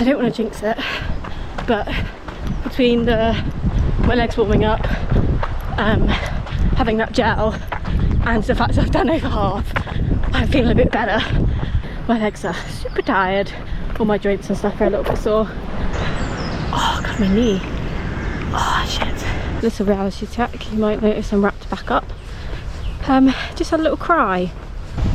I don't want to jinx it, but between my legs warming up, having that gel, and the fact that I've done over half, I'm feeling a bit better. My legs are super tired, all my joints and stuff are a little bit sore. Oh god, my knee. Oh shit. Little reality check, you might notice I'm wrapped back up. Just had a little cry.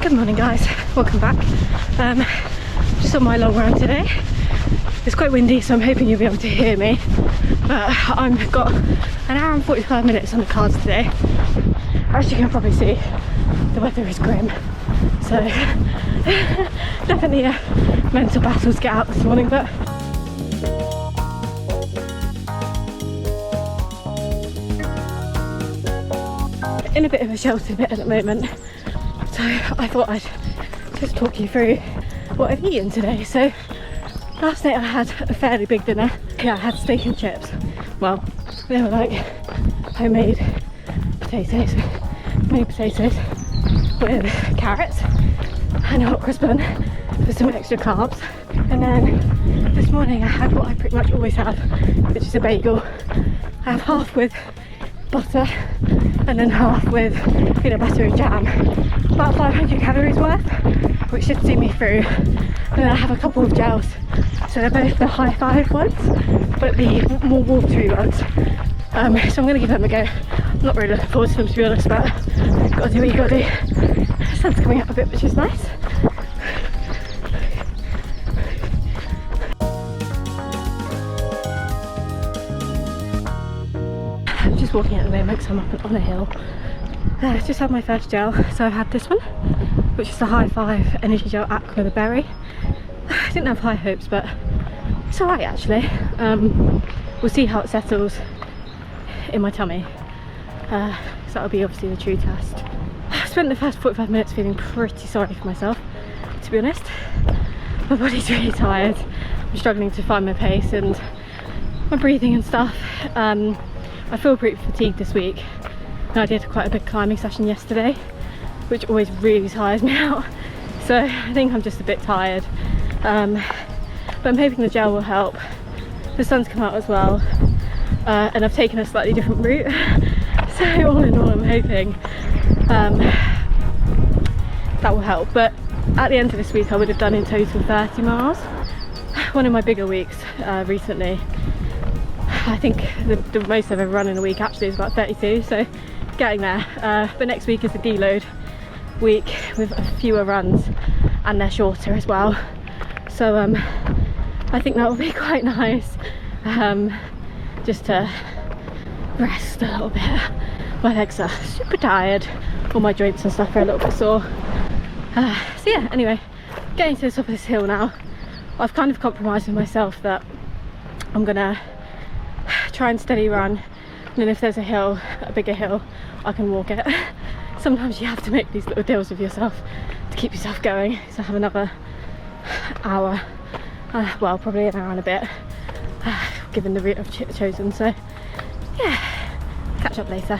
Good morning guys, welcome back. Just on my long run today. It's quite windy, so I'm hoping you'll be able to hear me. But I've got an hour and 45 minutes on the cards today. As you can probably see, the weather is grim. So definitely a mental battle to get out this morning, but in a bit of a sheltered bit at the moment. So I thought I'd just talk you through what I've eaten today. So last night I had a fairly big dinner. Yeah, I had steak and chips. Well, they were like homemade potatoes, mini potatoes with carrots and a hot cross bun with some extra carbs. And then this morning I had what I pretty much always have, which is a bagel. I have half with butter and then half with peanut butter and jam. About 500 calories worth, which should see me through. And then I have a couple of gels. So they're both the high five ones, but the more watery ones. So I'm going to give them a go. I'm not really looking forward to them, to be honest, but gotta do what you gotta do. The sun's coming up a bit, which is nice. I'm just walking at the moment because I'm up on a hill. Just had my first gel, so I've had this one, which is the High Five Energy Gel Aqua with a berry. I didn't have high hopes, but it's alright actually. We'll see how it settles in my tummy. So that'll be obviously the true test. I spent the first 45 minutes feeling pretty sorry for myself, to be honest. My body's really tired. I'm struggling to find my pace and my breathing and stuff. I feel pretty fatigued this week. And I did quite a big climbing session yesterday, which always really tires me out. So I think I'm just a bit tired. But I'm hoping the gel will help. The sun's come out as well, and I've taken a slightly different route. So all in all, I'm hoping that will help. But at the end of this week, I would have done in total 30 miles. One of my bigger weeks recently. I think the most I've ever run in a week actually is about 32, so getting there. But next week is a deload week with fewer runs, and they're shorter as well. So I think that will be quite nice, just to rest a little bit. My legs are super tired, all my joints and stuff are a little bit sore. So yeah, anyway, getting to the top of this hill now. I've kind of compromised with myself that I'm gonna try and steady run, and then if there's a hill, a bigger hill, I can walk it. Sometimes you have to make these little deals with yourself to keep yourself going. So I have another hour, well, probably an hour and a bit, given the route I've chosen. So yeah, catch up later.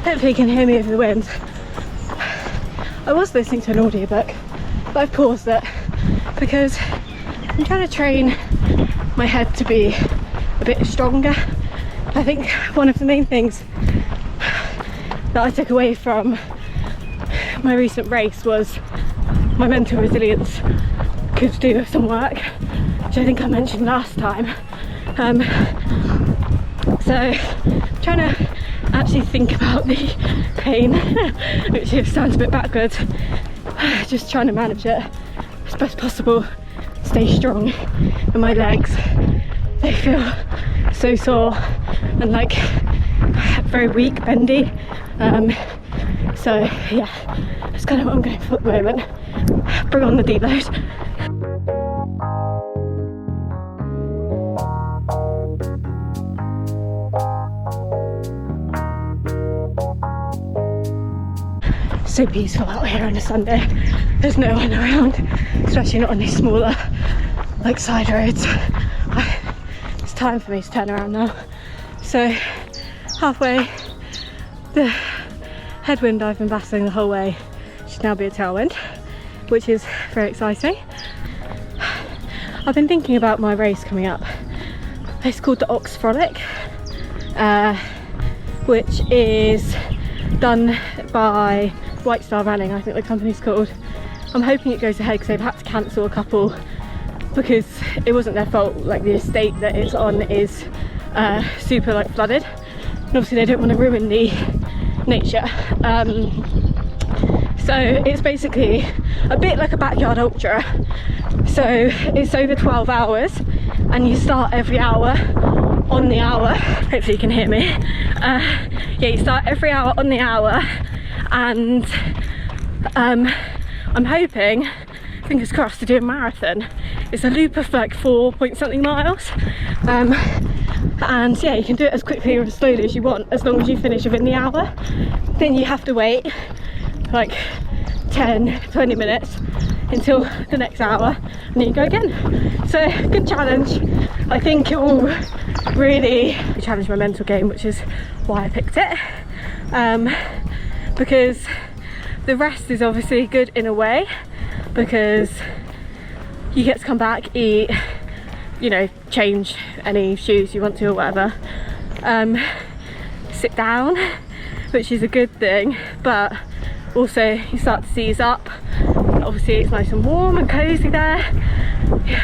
Hopefully you can hear me over the wind. I was listening to an audiobook, but I've paused it because I'm trying to train my head to be a bit stronger. I think one of the main things that I took away from my recent race was my mental resilience could do with some work, which I think I mentioned last time. So trying to actually think about the pain, which sounds a bit backwards, just trying to manage it as best possible, stay strong. And my legs, they feel so sore and like very weak, bendy. So yeah, that's kind of what I'm going for at the moment. Bring on the deload. so peaceful out here on a Sunday. There's no one around, especially not on these smaller like side roads. It's time for me to turn around now. So halfway, the headwind I've been battling the whole way should now be a tailwind, which is very exciting. I've been thinking about my race coming up. It's called the Ox Frolic, which is done by White Star Running, I think the company's called. I'm hoping it goes ahead because they've had to cancel a couple because it wasn't their fault. Like the estate that it's on is super like flooded, and obviously they don't want to ruin the nature. So it's basically a bit like a backyard ultra. So it's over 12 hours and you start every hour on the hour. Hopefully you can hear me. Yeah, you start every hour on the hour, and I'm hoping, fingers crossed, to do a marathon. It's a loop of like 4 point something miles. And yeah, you can do it as quickly or as slowly as you want, as long as you finish within the hour. Then you have to wait like 10-20 minutes until the next hour, and then you go again. So good challenge. I think it will really challenge my mental game, which is why I picked it, because the rest is obviously good in a way, because you get to come back, eat, you know, change any shoes you want to or whatever, sit down, which is a good thing, but also you start to seize up. Obviously it's nice and warm and cozy there.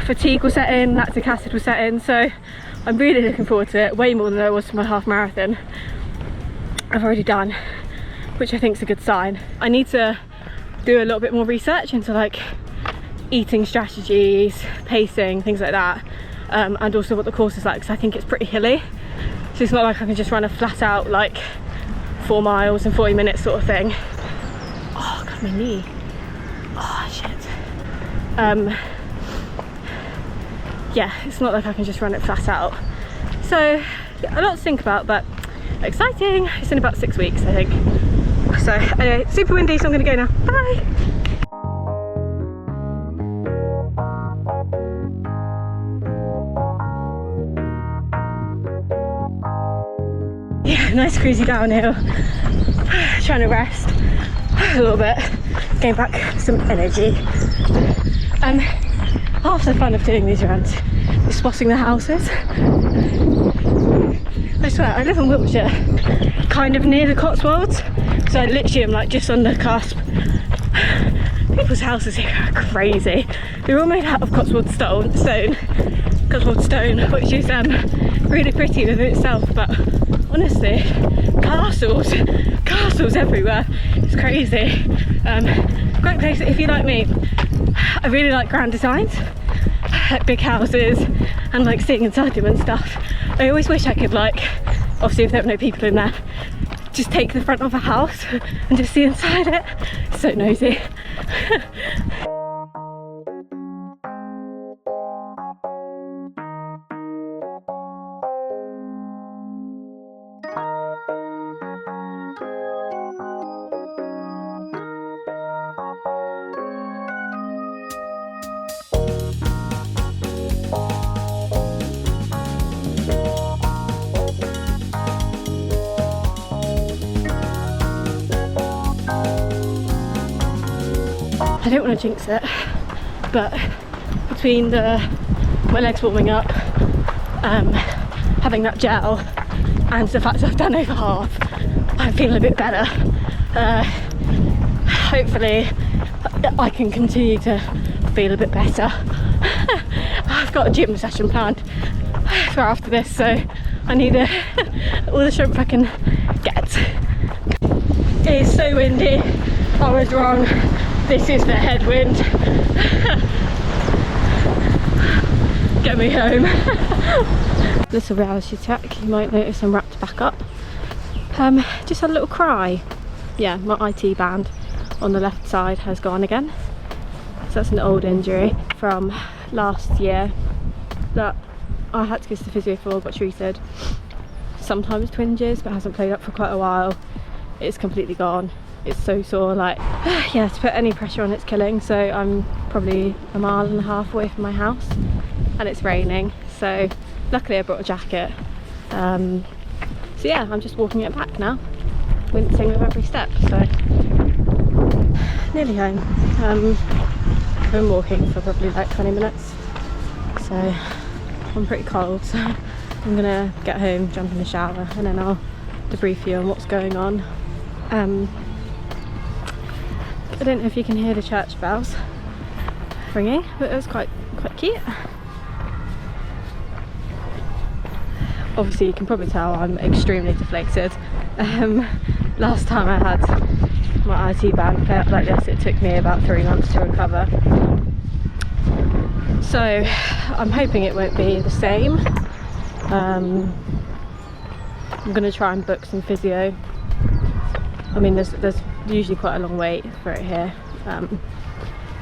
Fatigue will set in, lactic acid will set in, so I'm really looking forward to it, way more than I was to my half marathon I've already done, which I think is a good sign. I need to do a little bit more research into like eating strategies, pacing, things like that, and also what the course is like, because I think it's pretty hilly, so it's not like I can just run a flat out like 4 miles in 40 minutes sort of thing. Oh god, my knee. Oh shit. Yeah, it's not like I can just run it flat out. So yeah, a lot to think about, but exciting. It's in about 6 weeks, I think. So anyway, super windy, so I'm gonna go now. Bye. Yeah, nice cruisy downhill. Trying to rest a little bit, gain back some energy. Half the fun of doing these runs is spotting the houses. I swear, I live in Wiltshire, kind of near the Cotswolds, so I literally am like just on the cusp. People's houses here are crazy. They're all made out of Cotswold stone, which is really pretty within itself, but honestly, castles everywhere. It's crazy. Great place if you like me. I really like grand designs, like big houses, and like seeing inside them and stuff. I always wish I could, like, obviously if there are no people in there, just take the front of a house and just see inside it. It's so nosy. I don't want to jinx it, but between my legs warming up, having that gel, and the fact that I've done over half, I'm feeling a bit better. Hopefully I can continue to feel a bit better. I've got a gym session planned for after this, so I need all the strength I can get. It is so windy. I was wrong. This is the headwind. Get me home. Little reality check. You might notice I'm wrapped back up. Just had a little cry. Yeah, my IT band on the left side has gone again. So that's an old injury from last year that I had to go to the physio for, got treated. Sometimes twinges, but hasn't played up for quite a while. It's completely gone. it's so sore, like yeah, to put any pressure on it's killing. So I'm probably a mile and a half away from my house and it's raining, so luckily I brought a jacket. So yeah, I'm just walking it back now, wincing with every step. So nearly home. I've been walking for probably like 20 minutes, so I'm pretty cold, so I'm gonna get home, jump in the shower, and then I'll debrief you on what's going on. I don't know if you can hear the church bells ringing, but it was quite cute. Obviously you can probably tell I'm extremely deflated. Last time I had my IT band play up like this, it took me about 3 months to recover. So I'm hoping it won't be the same. I'm going to try and book some physio. I mean, there's usually quite a long wait for it here.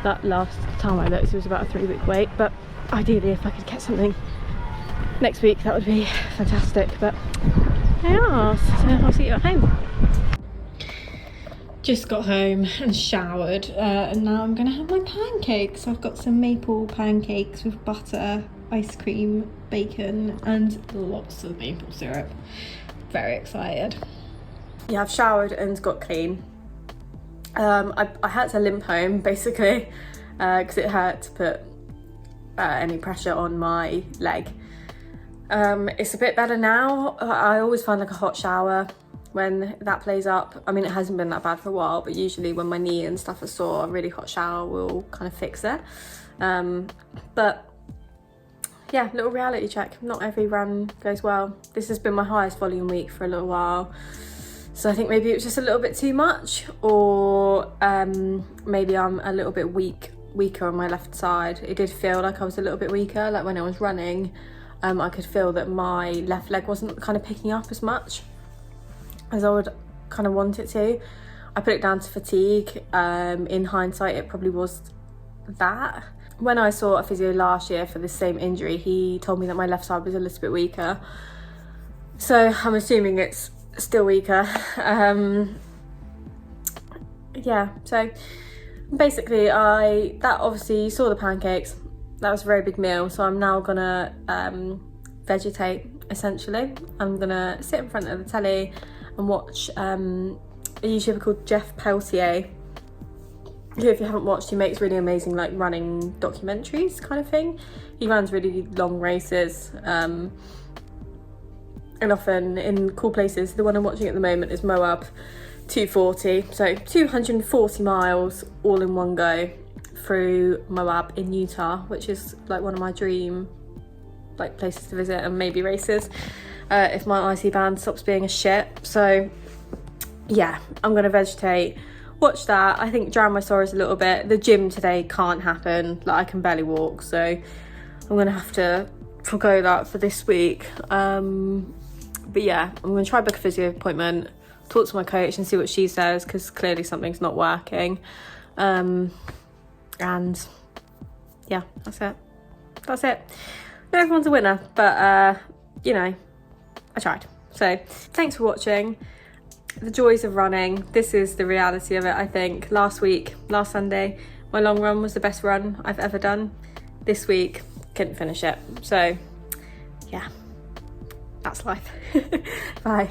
That last time I looked, it was about a 3-week wait, but ideally if I could get something next week, that would be fantastic. But yeah, so I'll see you at home. Just got home and showered, and now I'm gonna have my pancakes. I've got some maple pancakes with butter, ice cream, bacon, and lots of maple syrup. Very excited. Yeah, I've showered and got clean. I had to limp home basically because it hurt to put any pressure on my leg. It's a bit better now. I always find like a hot shower when that plays up. I mean, it hasn't been that bad for a while, but usually when my knee and stuff are sore, a really hot shower will kind of fix it. But yeah, little reality check. Not every run goes well. This has been my highest volume week for a little while. So I think maybe it was just a little bit too much, or maybe I'm a little bit weaker on my left side. It did feel like I was a little bit weaker, like when I was running. I could feel that my left leg wasn't kind of picking up as much as I would kind of want it to. I put it down to fatigue. In hindsight, it probably was that. When I saw a physio last year for the same injury, he told me that my left side was a little bit weaker. So I'm assuming it's still weaker. Yeah, so basically that obviously, you saw the pancakes. That was a very big meal, so I'm now gonna vegetate, essentially. I'm gonna sit in front of the telly and watch a YouTuber called Jeff Peltier, who, if you haven't watched, he makes really amazing like running documentaries kind of thing. He runs really long races, and often in cool places. The one I'm watching at the moment is Moab 240, so 240 miles all in one go through Moab in Utah, which is like one of my dream like places to visit and maybe races if my IT band stops being a shit. So yeah, I'm gonna vegetate, watch that. I think drown my sorrows a little bit. The gym today can't happen, like I can barely walk, so I'm gonna have to forgo that for this week. But yeah, I'm gonna try book a physio appointment, talk to my coach and see what she says, because clearly something's not working. And yeah, that's it. Not everyone's a winner, but you know, I tried. So thanks for watching. The joys of running. This is the reality of it, I think. Last Sunday, my long run was the best run I've ever done. This week, couldn't finish it. So yeah, that's life. Bye.